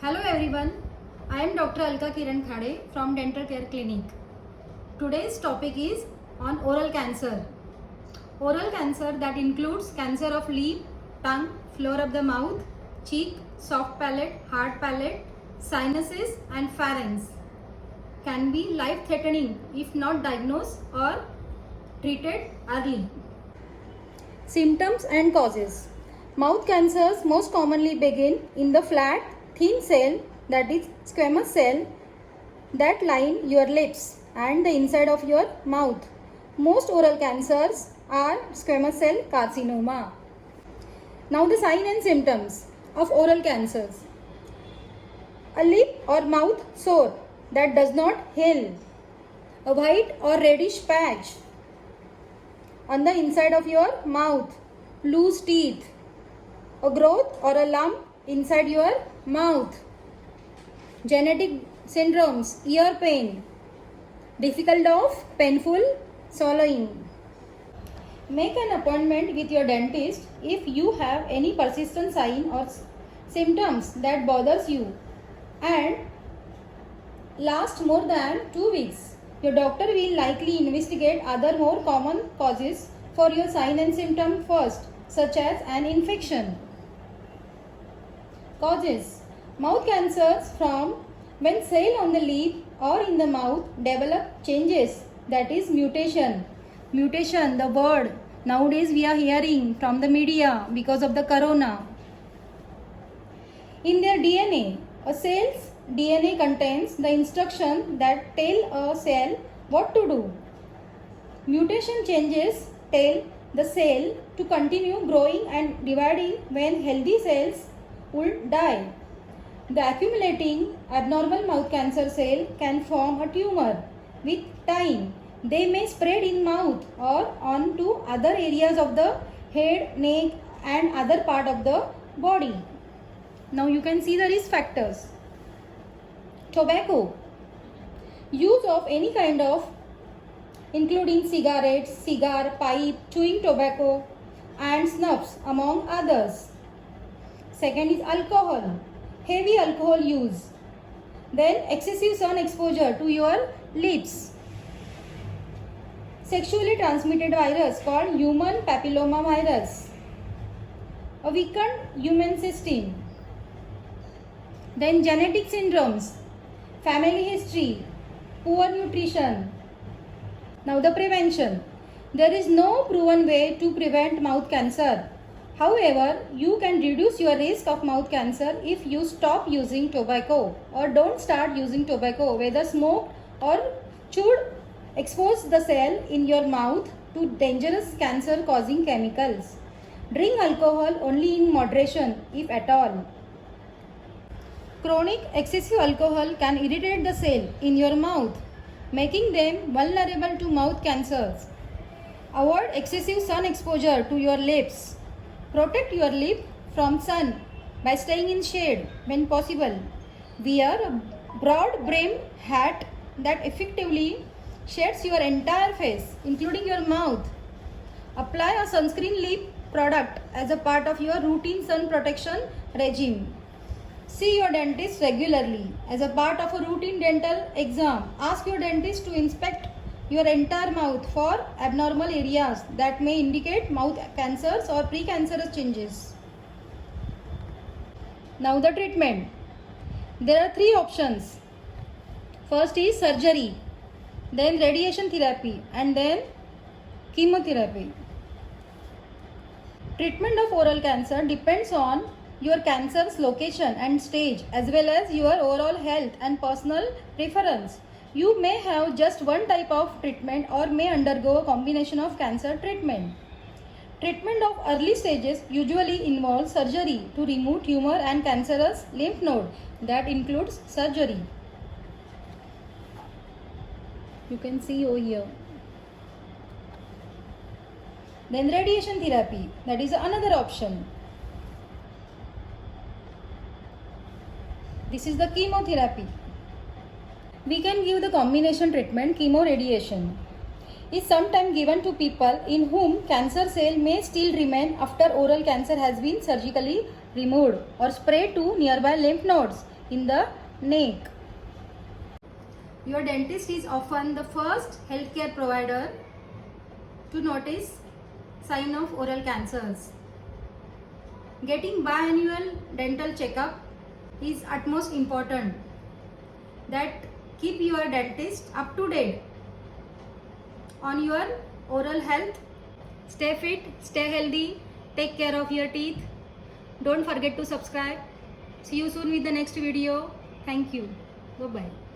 Hello everyone, I am Dr. Alka Kiran Khade from Dental Care Clinic. Today's topic is on oral cancer. Oral cancer that includes cancer of lip, tongue, floor of the mouth, cheek, soft palate, hard palate, sinuses and pharynx can be life-threatening if not diagnosed or treated early. Symptoms and causes. Mouth cancers most commonly begin in the flat, thin cell, that is squamous cell, that line your lips and the inside of your mouth. Most oral cancers are squamous cell carcinoma. Now the sign and symptoms of oral cancers. A lip or mouth sore that does not heal. A white or reddish patch on the inside of your mouth. Loose teeth. A growth or a lump inside your mouth. Genetic syndromes, ear pain, difficult of painful swallowing. Make an appointment with your dentist if you have any persistent sign or symptoms that bothers you and last more than 2 weeks. Your doctor will likely investigate other more common causes for your sign and symptom first, such as an infection. Causes. Mouth cancers from when cell on the lip or in the mouth develop changes, that is mutation. Mutation, the word nowadays we are hearing from the media because of the corona. In their DNA, a cell's DNA contains the instruction that tell a cell what to do. Mutation changes tell the cell to continue growing and dividing when healthy cells would die. The accumulating abnormal mouth cancer cell can form a tumor. With time, they may spread in mouth or onto other areas of the head, neck and other part of the body. Now you can see the risk factors. Tobacco. Use of any kind of including cigarettes, cigar, pipe, chewing tobacco and snuffs among others. Second is alcohol. Heavy alcohol use. Then excessive sun exposure to your lips. Sexually transmitted virus called human papilloma virus. A weakened immune system. Then genetic syndromes. Family history. Poor nutrition. Now the prevention. There is no proven way to prevent mouth cancer. However, you can reduce your risk of mouth cancer if you stop using tobacco or don't start using tobacco, whether smoked or chewed. Expose the cell in your mouth to dangerous cancer causing chemicals. Drink alcohol only in moderation if at all. Chronic excessive alcohol can irritate the cell in your mouth, making them vulnerable to mouth cancers. Avoid excessive sun exposure to your lips. Protect your lip from sun by staying in shade when possible. Wear a broad brimmed hat that effectively shades your entire face, including your mouth. Apply a sunscreen lip product as a part of your routine sun protection regime. See your dentist regularly as a part of a routine dental exam. Ask your dentist to inspect your entire mouth for abnormal areas that may indicate mouth cancers or precancerous changes. Now the treatment. There are 3 options. First is surgery, then radiation therapy and then chemotherapy. Treatment of oral cancer depends on your cancer's location and stage as well as your overall health and personal preference. You may have just one type of treatment or may undergo a combination of cancer treatment. Treatment of early stages usually involves surgery to remove tumor and cancerous lymph node. That includes surgery. You can see over here. Then radiation therapy, that is another option. This is the chemotherapy. We can give the combination treatment chemoradiation. Is sometimes given to people in whom cancer cell may still remain after oral cancer has been surgically removed or spread to nearby lymph nodes. in the neck. Your dentist is often the first healthcare provider to notice sign of oral cancers. Getting biannual dental checkup is utmost important. That keep your dentist up to date on your oral health. Stay fit, stay healthy, take care of your teeth. Don't forget to subscribe. See you soon with the next video. Thank you. Bye bye.